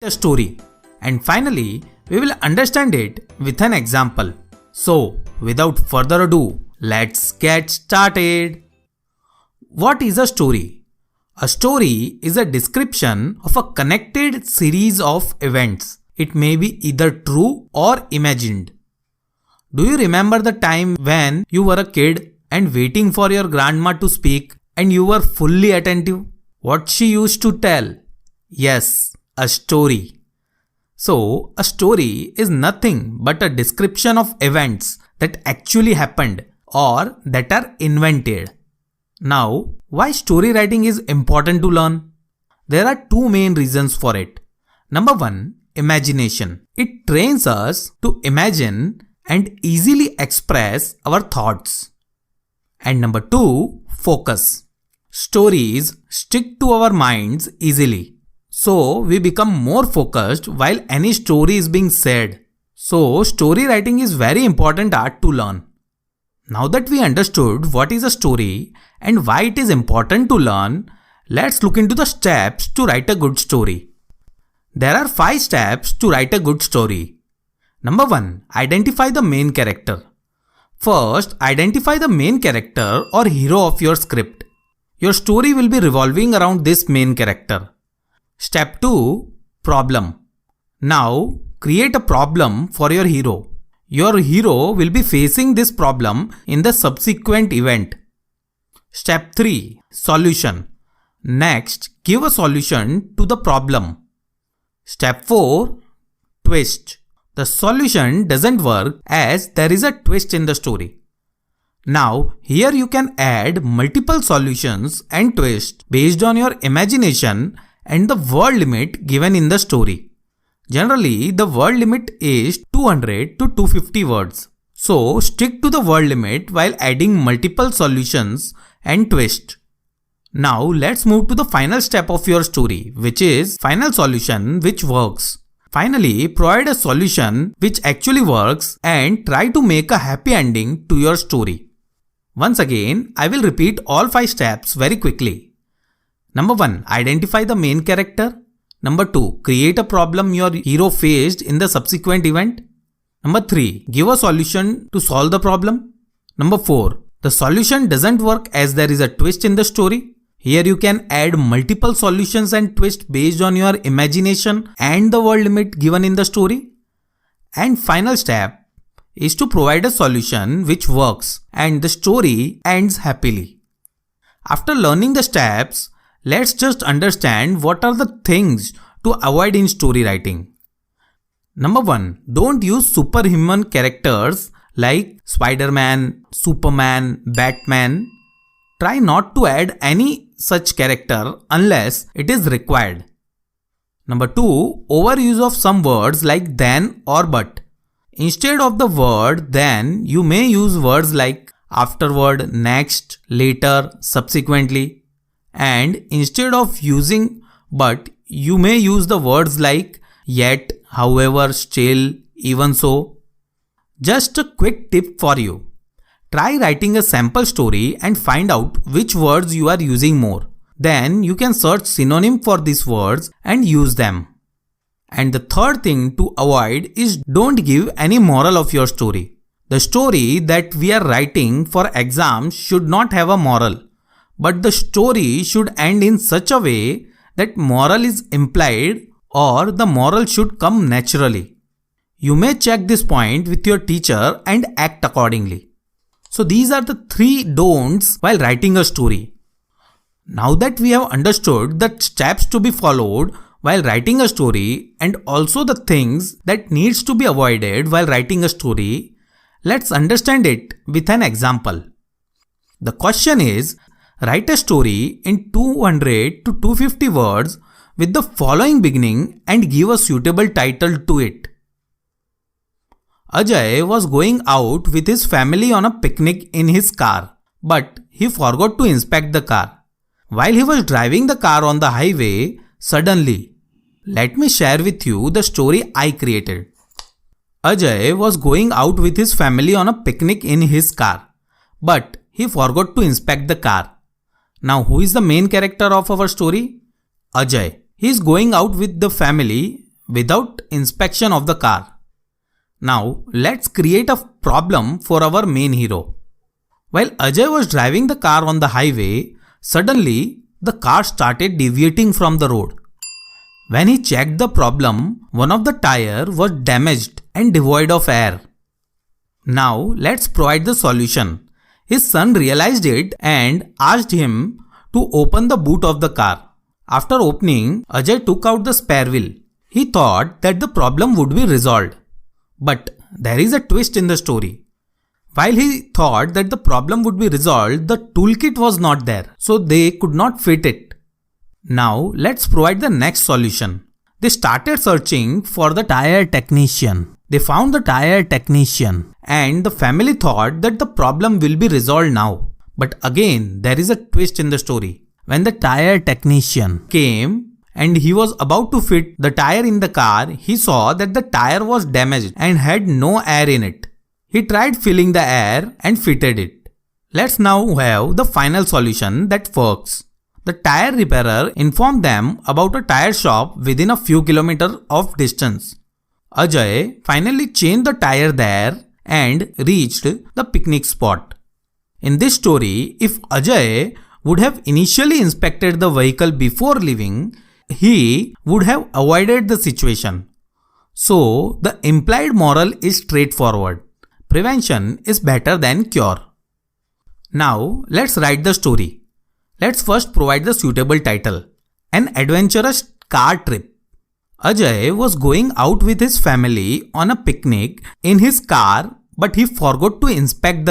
a story. And finally, we will understand it with an example. So, without further ado, let's get started. What is a story? A story is a description of a connected series of events. It may be either true or imagined. Do you remember the time when you were a kid and waiting for your grandma to speak and you were fully attentive? What she used to tell? Yes, a story. So, a story is nothing but a description of events that actually happened or that are invented. Now, why story writing is important to learn? There are two main reasons for it. Number one, imagination. It trains us to imagine and easily express our thoughts. And number two, focus. Stories stick to our minds easily. So, we become more focused while any story is being said. So, story writing is very important art to learn. Now that we understood what is a story and why it is important to learn, let's look into the steps to write a good story. There are 5 steps to write a good story. Number 1. Identify the main character. First, identify the main character or hero of your script. Your story will be revolving around this main character. Step 2. Problem. Now, create a problem for your hero. Your hero will be facing this problem in the subsequent event. Step 3. Solution. Next, give a solution to the problem. Step 4. Twist. The solution doesn't work as there is a twist in the story. Now, here you can add multiple solutions and twists based on your imagination and the word limit given in the story. Generally, the word limit is 200 to 250 words. So, stick to the word limit while adding multiple solutions and twists. Now, let's move to the final step of your story, which is final solution which works. Finally, provide a solution which actually works and try to make a happy ending to your story. Once again, I will repeat all 5 steps very quickly. Number 1. Identify the main character. Number 2. Create a problem your hero faced in the subsequent event. Number 3. Give a solution to solve the problem. Number 4. The solution doesn't work as there is a twist in the story. Here you can add multiple solutions and twists based on your imagination and the word limit given in the story. And final step is to provide a solution which works and the story ends happily. After learning the steps, let's just understand what are the things to avoid in story writing. Number 1. Don't use superhuman characters like Spider-Man, Superman, Batman. Try not to add any such character unless it is required. Number 2. Overuse of some words like then or but. Instead of the word then, you may use words like afterward, next, later, subsequently. And instead of using but, you may use the words like yet, however, still, even so. Just a quick tip for you. Try writing a sample story and find out which words you are using more. Then you can search synonym for these words and use them. And the third thing to avoid is don't give any moral of your story. The story that we are writing for exams should not have a moral. But the story should end in such a way that moral is implied or the moral should come naturally. You may check this point with your teacher and act accordingly. So these are the 3 don'ts while writing a story. Now that we have understood the steps to be followed while writing a story and also the things that needs to be avoided while writing a story, let's understand it with an example. The question is, write a story in 200 to 250 words with the following beginning and give a suitable title to it. Ajay was going out with his family on a picnic in his car, but he forgot to inspect the car. While he was driving the car on the highway, suddenly, let me share with you the story I created. Ajay was going out with his family on a picnic in his car, but he forgot to inspect the car. Now, who is the main character of our story? Ajay. He is going out with the family without inspection of the car. Now let's create a problem for our main hero. While Ajay was driving the car on the highway, suddenly the car started deviating from the road. When he checked the problem, one of the tires was damaged and devoid of air. Now let's provide the solution. His son realized it and asked him to open the boot of the car. After opening, Ajay took out the spare wheel. He thought that the problem would be resolved. But there is a twist in the story. While he thought that the problem would be resolved, the toolkit was not there, so they could not fit it. Now let's provide the next solution. They started searching for the tire technician. They found the tire technician and the family thought that the problem will be resolved now. But again, there is a twist in the story. When the tire technician came and he was about to fit the tire in the car, he saw that the tire was damaged and had no air in it. He tried filling the air and fitted it. Let's now have the final solution that works. The tire repairer informed them about a tire shop within a few kilometers of distance. Ajay finally changed the tire there and reached the picnic spot. In this story, if Ajay would have initially inspected the vehicle before leaving, he would have avoided the situation. So, the implied moral is straightforward. Prevention is better than cure. Now, let's write the story. Let's first provide the suitable title. An adventurous car trip. Ajay was going out with his family on a picnic in his car, but he forgot to inspect the